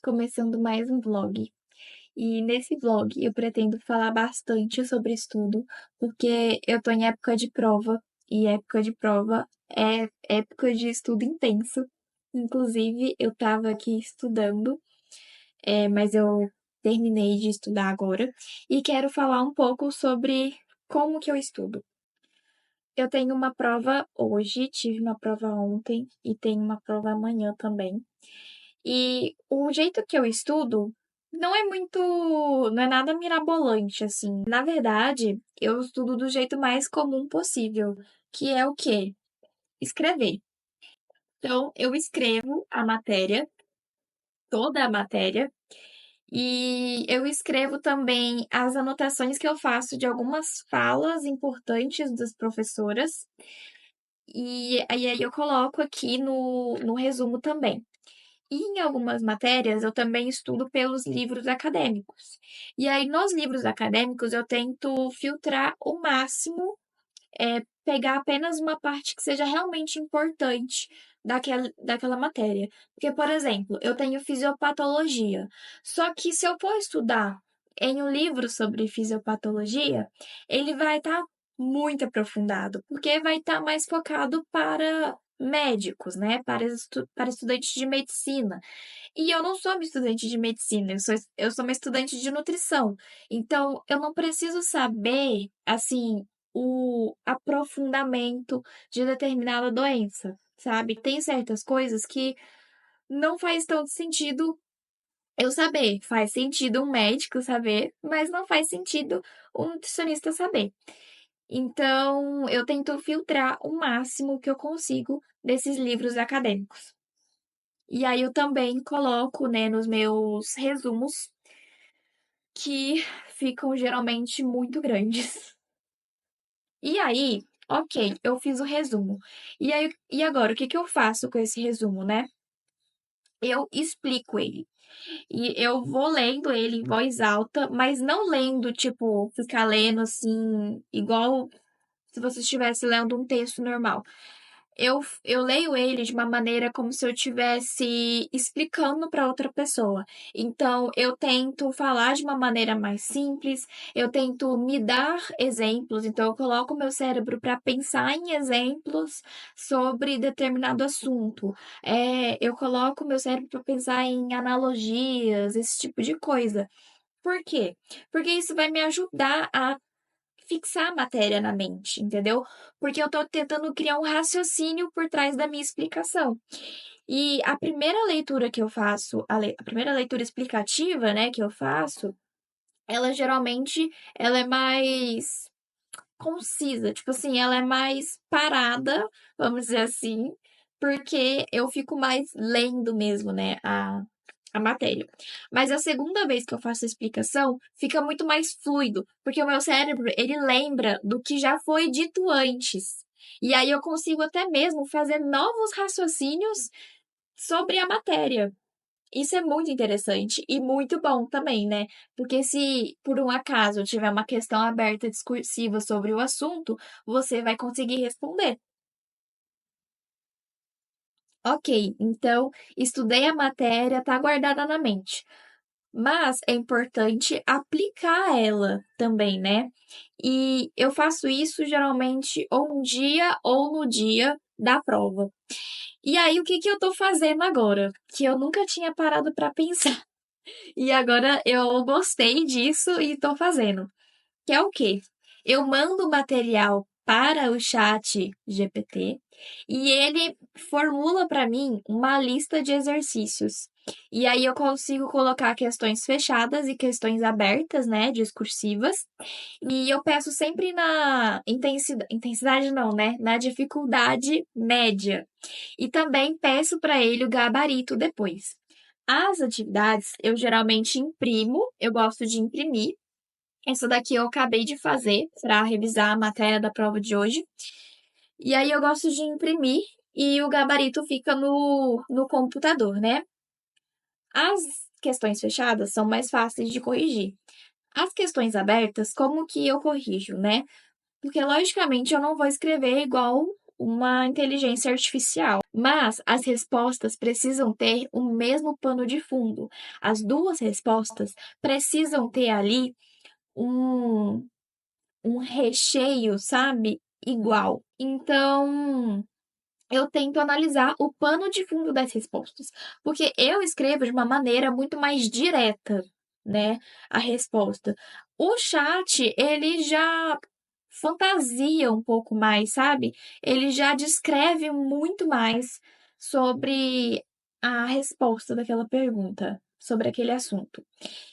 começando mais um vlog. E nesse vlog eu pretendo falar bastante sobre estudo, porque eu tô em época de prova, e época de prova é época de estudo intenso. Inclusive, eu tava aqui estudando, mas eu terminei de estudar agora, e quero falar um pouco sobre como que eu estudo. Eu tenho uma prova hoje, tive uma prova ontem e tenho uma prova amanhã também. E o jeito que eu estudo não é nada mirabolante, assim. Na verdade, eu estudo do jeito mais comum possível, que é o quê? Escrever. Então, eu escrevo a matéria, toda a matéria, e eu escrevo também as anotações que eu faço de algumas falas importantes das professoras, e aí eu coloco aqui no resumo também. E em algumas matérias eu também estudo pelos livros acadêmicos. E aí, nos livros acadêmicos, eu tento filtrar o máximo, pegar apenas uma parte que seja realmente importante daquela matéria. Porque, por exemplo, eu tenho fisiopatologia. Só que se eu for estudar em um livro sobre fisiopatologia, ele vai estar muito aprofundado, porque vai estar mais focado para médicos, né? Para estudantes de medicina. E eu não sou uma estudante de medicina, eu sou uma estudante de nutrição. Então, eu não preciso saber, assim, o aprofundamento de determinada doença, sabe? Tem certas coisas que não faz tanto sentido eu saber. Faz sentido um médico saber, mas não faz sentido um nutricionista saber. Então, eu tento filtrar o máximo que eu consigo desses livros acadêmicos. E aí eu também coloco, né, nos meus resumos, que ficam geralmente muito grandes. E aí, ok, eu fiz o resumo. E agora, o que que eu faço com esse resumo, né? Eu explico ele. E eu vou lendo ele em voz alta, mas não lendo, tipo, ficar lendo assim, igual se você estivesse lendo um texto normal. Eu leio ele de uma maneira como se eu estivesse explicando para outra pessoa. Então, eu tento falar de uma maneira mais simples, eu tento me dar exemplos. Então, eu coloco o meu cérebro para pensar em exemplos sobre determinado assunto. Eu coloco o meu cérebro para pensar em analogias, esse tipo de coisa. Por quê? Porque isso vai me ajudar a fixar a matéria na mente, entendeu? Porque eu tô tentando criar um raciocínio por trás da minha explicação. E a primeira leitura que eu faço, a primeira leitura explicativa, né, que eu faço, ela geralmente ela é mais concisa, tipo assim, ela é mais parada, vamos dizer assim, porque eu fico mais lendo mesmo, né, a matéria. Mas a segunda vez que eu faço a explicação, fica muito mais fluido, porque o meu cérebro, ele lembra do que já foi dito antes. E aí eu consigo até mesmo fazer novos raciocínios sobre a matéria. Isso é muito interessante e muito bom também, né? Porque se por um acaso tiver uma questão aberta discursiva sobre o assunto, você vai conseguir responder. Ok, então estudei a matéria, está guardada na mente. Mas é importante aplicar ela também, né? E eu faço isso geralmente ou um dia ou no dia da prova. E aí, o que que eu tô fazendo agora? Que eu nunca tinha parado para pensar. E agora eu gostei disso e tô fazendo. Que é o quê? Eu mando o material para o chat GPT e ele formula para mim uma lista de exercícios. E aí eu consigo colocar questões fechadas e questões abertas, né, discursivas. E eu peço sempre na intensidade não, né, na dificuldade média. E também peço para ele o gabarito depois. As atividades eu geralmente imprimo, eu gosto de imprimir. Essa daqui eu acabei de fazer para revisar a matéria da prova de hoje. E aí eu gosto de imprimir e o gabarito fica no computador, né? As questões fechadas são mais fáceis de corrigir. As questões abertas, como que eu corrijo, né? Porque, logicamente, eu não vou escrever igual uma inteligência artificial. Mas as respostas precisam ter o mesmo pano de fundo. As duas respostas precisam ter ali um, um recheio, sabe? Igual. Então, eu tento analisar o pano de fundo das respostas, porque eu escrevo de uma maneira muito mais direta, né, a resposta. O chat, ele já fantasia um pouco mais, sabe? Ele já descreve muito mais sobre a resposta daquela pergunta, sobre aquele assunto.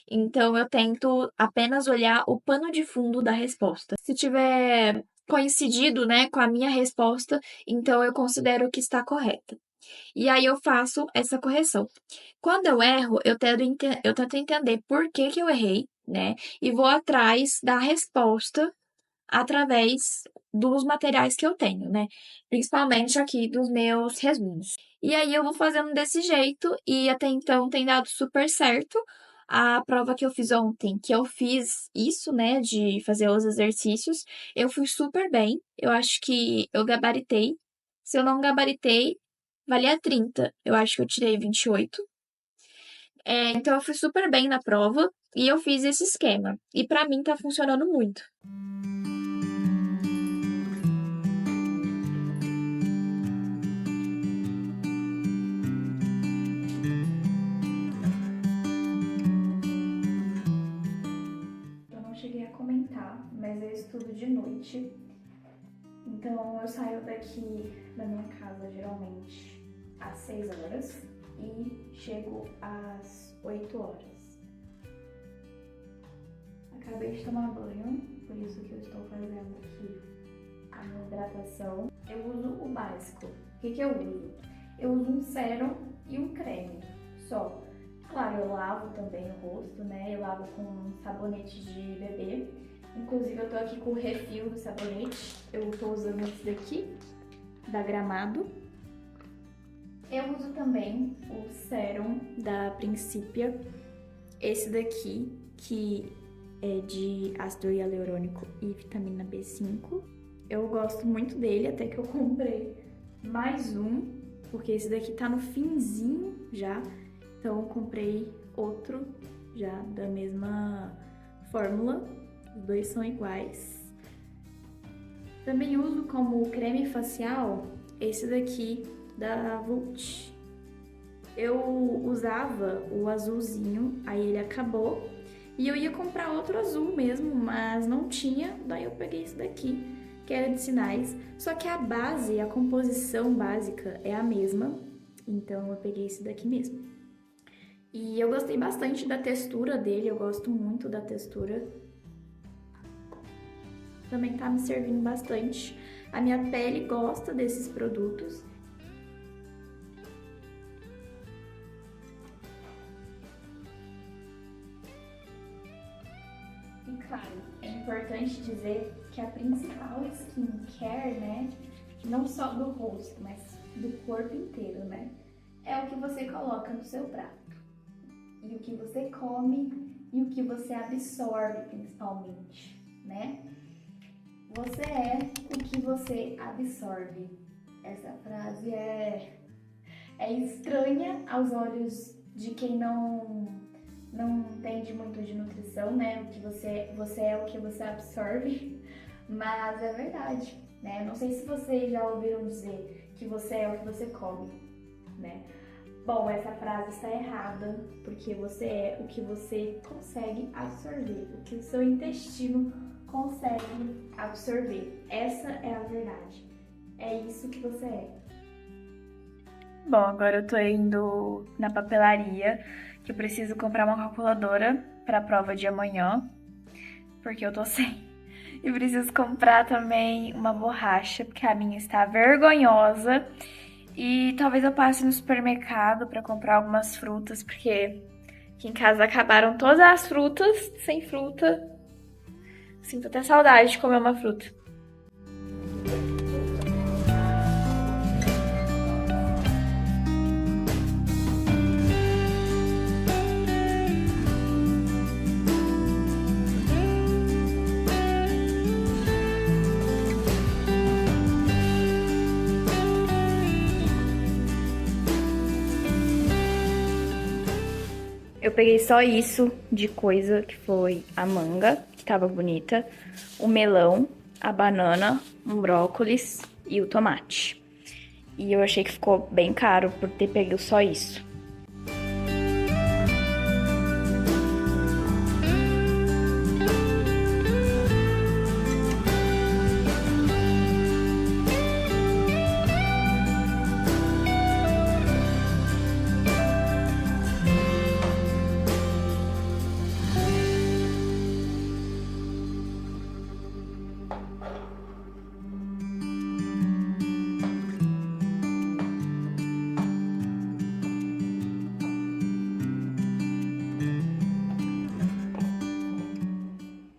Então eu tento apenas olhar o pano de fundo da resposta. Se tiver coincidido, né, com a minha resposta, então eu considero que está correta. E aí eu faço essa correção. Quando eu erro, eu tento entender por que que eu errei, né? E vou atrás da resposta através dos materiais que eu tenho, né? Principalmente aqui dos meus resumos. E aí eu vou fazendo desse jeito e até então tem dado super certo. A prova que eu fiz ontem, que eu fiz isso, né, de fazer os exercícios, eu fui super bem. Eu acho que eu gabaritei. Se eu não gabaritei, valia 30. Eu acho que eu tirei 28. Então eu fui super bem na prova e eu fiz esse esquema. E pra mim tá funcionando muito. Eu não cheguei a comentar, mas eu estudo de noite. Então eu saio daqui da minha casa geralmente às 6 horas e chego às 8 horas. Acabei de tomar banho, por isso que eu estou fazendo aqui a minha hidratação. Eu uso o básico. O que eu uso? Eu uso um sérum e um creme só. Claro, eu lavo também o rosto, né? Eu lavo com sabonete de bebê. Inclusive, eu tô aqui com o refil do sabonete. Eu tô usando esse daqui, da Gramado. Eu uso também o sérum da Principia. Esse daqui, que é de ácido hialurônico e vitamina B5. Eu gosto muito dele, até que eu comprei mais um, porque esse daqui tá no finzinho já. Então, eu comprei outro já da mesma fórmula. Os dois são iguais. Também uso como creme facial esse daqui da Vult. Eu usava o azulzinho, aí ele acabou. E eu ia comprar outro azul mesmo, mas não tinha. Daí eu peguei esse daqui, que era de sinais. Só que a base, a composição básica é a mesma. Então eu peguei esse daqui mesmo. E eu gostei bastante da textura dele, eu gosto muito da textura. Também tá me servindo bastante. A minha pele gosta desses produtos. E claro, é importante dizer que a principal skincare, né, não só do rosto, mas do corpo inteiro, né, é o que você coloca no seu prato. E o que você come e o que você absorve, principalmente, né? Você é o que você absorve. Essa frase é estranha aos olhos de quem não entende muito de nutrição, né? O que você é o que você absorve, mas é verdade, né? Não sei se vocês já ouviram dizer que você é o que você come, né? Bom, essa frase está errada, porque você é o que você consegue absorver, o que o seu intestino consegue absorver. Essa é a verdade. É isso que você é. Bom, agora eu tô indo na papelaria, que eu preciso comprar uma calculadora para a prova de amanhã, porque eu tô sem. E preciso comprar também uma borracha, porque a minha está vergonhosa. E talvez eu passe no supermercado para comprar algumas frutas, porque aqui em casa acabaram todas as frutas. Sem fruta, sinto até saudade de comer uma fruta. peguei só isso de coisa, que foi a manga, que tava bonita, o melão, a banana, um brócolis e o tomate. E eu achei que ficou bem caro por ter pego só isso.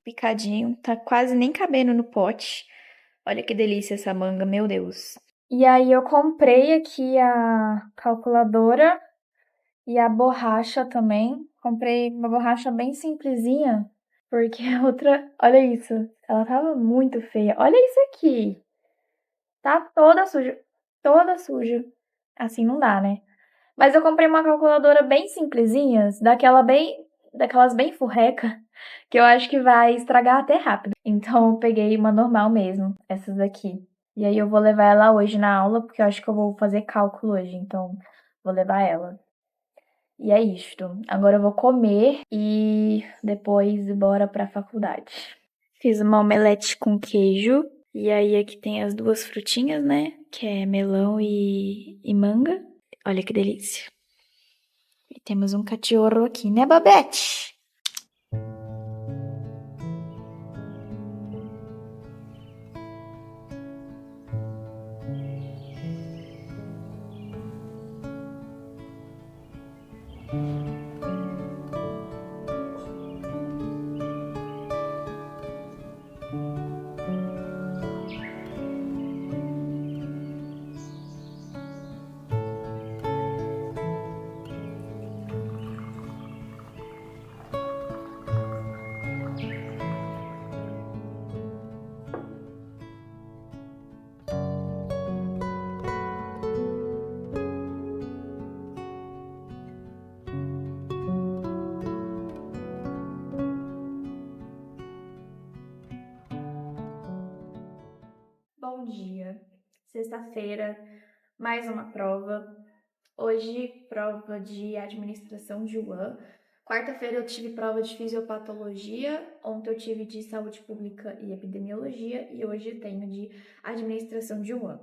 Picadinho, tá quase nem cabendo no pote. Olha que delícia essa manga, meu Deus. E aí eu comprei aqui a calculadora e a borracha também. Comprei uma borracha bem simplesinha, porque a outra, olha isso, ela tava muito feia. Olha isso aqui, tá toda suja, toda suja. Assim não dá, né? Mas eu comprei uma calculadora bem simplesinhas, daquelas bem furreca, que eu acho que vai estragar até rápido. Então eu peguei uma normal mesmo, essas daqui. E aí eu vou levar ela hoje na aula, porque eu acho que eu vou fazer cálculo hoje, então vou levar ela. E é isto. Agora eu vou comer e depois ir embora pra faculdade. Fiz uma omelete com queijo. E aí aqui tem as duas frutinhas, né? Que é melão e manga. Olha que delícia. E temos um cachorro aqui, né, Babette? Bom dia. Sexta-feira, mais uma prova. Hoje, prova de administração de UAN. Quarta-feira eu tive prova de fisiopatologia, ontem eu tive de saúde pública e epidemiologia e hoje tenho de administração de UAN.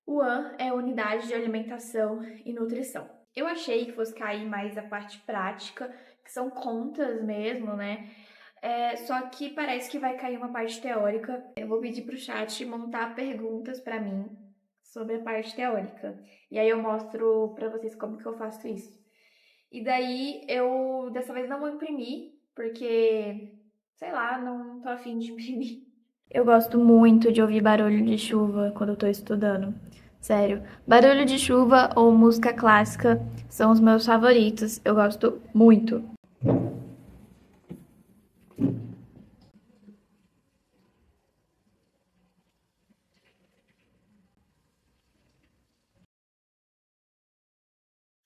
UAN é Unidade de Alimentação e Nutrição. Eu achei que fosse cair mais a parte prática, que são contas mesmo, né? Só que parece que vai cair uma parte teórica. Eu vou pedir pro chat montar perguntas para mim sobre a parte teórica. E aí eu mostro para vocês como que eu faço isso. E daí eu dessa vez não vou imprimir, porque sei lá, não tô afim de imprimir. Eu gosto muito de ouvir barulho de chuva quando eu tô estudando. Sério, barulho de chuva ou música clássica são os meus favoritos. Eu gosto muito.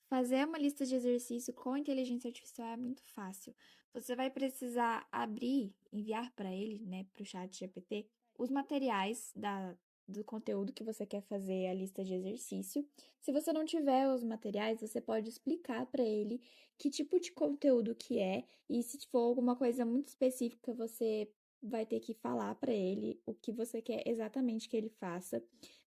Fazer uma lista de exercício com inteligência artificial é muito fácil. Você vai precisar abrir, enviar para ele, né, para o chat GPT, os materiais do conteúdo que você quer fazer a lista de exercício. Se você não tiver os materiais, você pode explicar para ele que tipo de conteúdo que é e se for alguma coisa muito específica, você vai ter que falar para ele o que você quer exatamente que ele faça.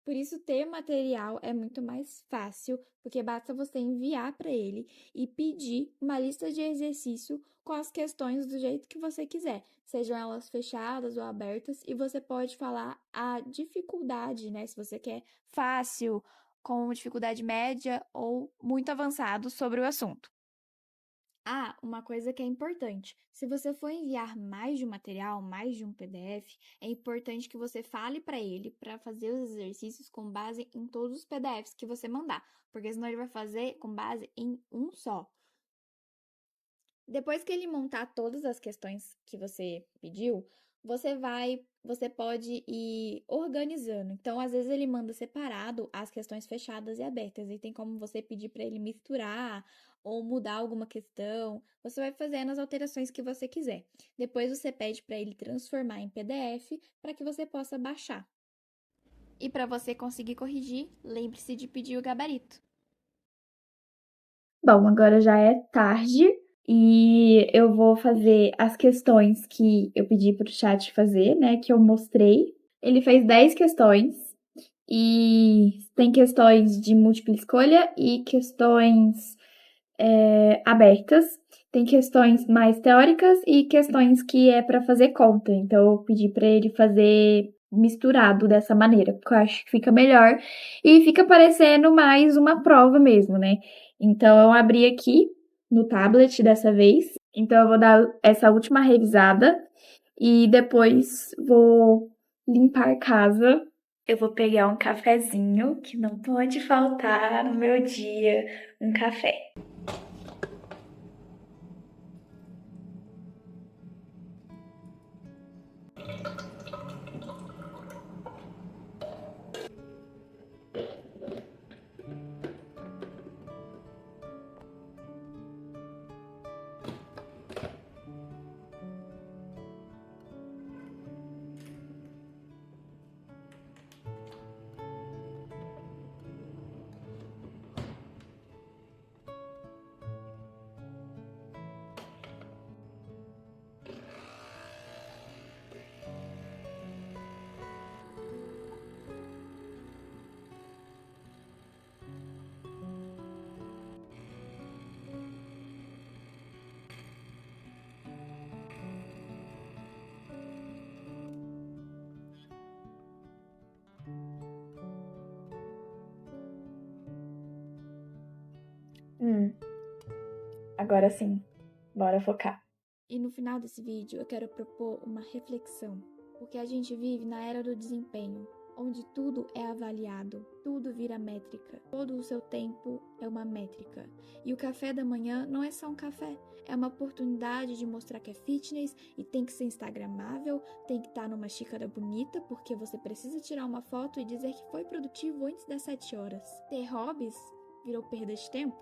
Por isso, ter material é muito mais fácil, porque basta você enviar para ele e pedir uma lista de exercício com as questões do jeito que você quiser, sejam elas fechadas ou abertas, e você pode falar a dificuldade, né? Se você quer fácil, com dificuldade média ou muito avançado sobre o assunto. Ah, uma coisa que é importante: se você for enviar mais de um material, mais de um PDF, é importante que você fale para ele para fazer os exercícios com base em todos os PDFs que você mandar, porque senão ele vai fazer com base em um só. Depois que ele montar todas as questões que você pediu, você pode ir organizando. Então, às vezes ele manda separado as questões fechadas e abertas, e tem como você pedir para ele misturar ou mudar alguma questão. Você vai fazendo as alterações que você quiser. Depois você pede para ele transformar em PDF para que você possa baixar. E para você conseguir corrigir, lembre-se de pedir o gabarito. Bom, agora já é tarde e eu vou fazer as questões que eu pedi para o chat fazer, né? Que eu mostrei. Ele fez 10 questões e tem questões de múltipla escolha e questões abertas. Tem questões mais teóricas e questões que é para fazer conta. Então, eu pedi para ele fazer misturado dessa maneira, porque eu acho que fica melhor e fica parecendo mais uma prova mesmo, né? Então, eu abri aqui no tablet dessa vez. Então, eu vou dar essa última revisada e depois vou limpar casa. Eu vou pegar um cafezinho, que não pode faltar no meu dia, um café. Agora sim, bora focar. E no final desse vídeo eu quero propor uma reflexão, porque a gente vive na era do desempenho, onde tudo é avaliado, tudo vira métrica, todo o seu tempo é uma métrica. E o café da manhã não é só um café, é uma oportunidade de mostrar que é fitness e tem que ser instagramável, tem que estar numa xícara bonita, porque você precisa tirar uma foto e dizer que foi produtivo antes das 7 horas. Ter hobbies virou perda de tempo.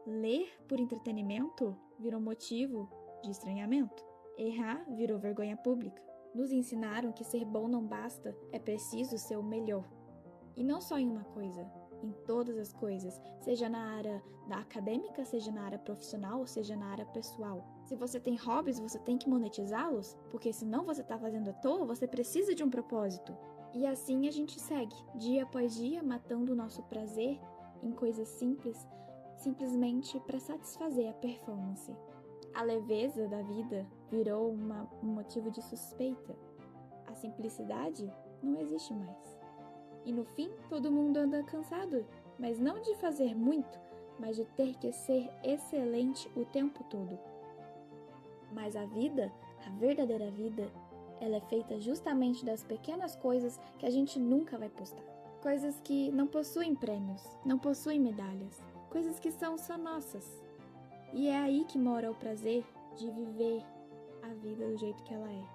Ler por entretenimento virou motivo de estranhamento. Errar virou vergonha pública. Nos ensinaram que ser bom não basta, é preciso ser o melhor. E não só em uma coisa, em todas as coisas, seja na área da acadêmica, seja na área profissional, ou seja na área pessoal. Se você tem hobbies, você tem que monetizá-los, porque senão você está fazendo à toa, você precisa de um propósito. E assim a gente segue, dia após dia, matando o nosso prazer em coisas simples, simplesmente para satisfazer a performance. A leveza da vida virou um motivo de suspeita. A simplicidade não existe mais. E no fim, todo mundo anda cansado, mas não de fazer muito, mas de ter que ser excelente o tempo todo. Mas a vida, a verdadeira vida, ela é feita justamente das pequenas coisas que a gente nunca vai postar. Coisas que não possuem prêmios, não possuem medalhas, coisas que são só nossas. E é aí que mora o prazer de viver a vida do jeito que ela é.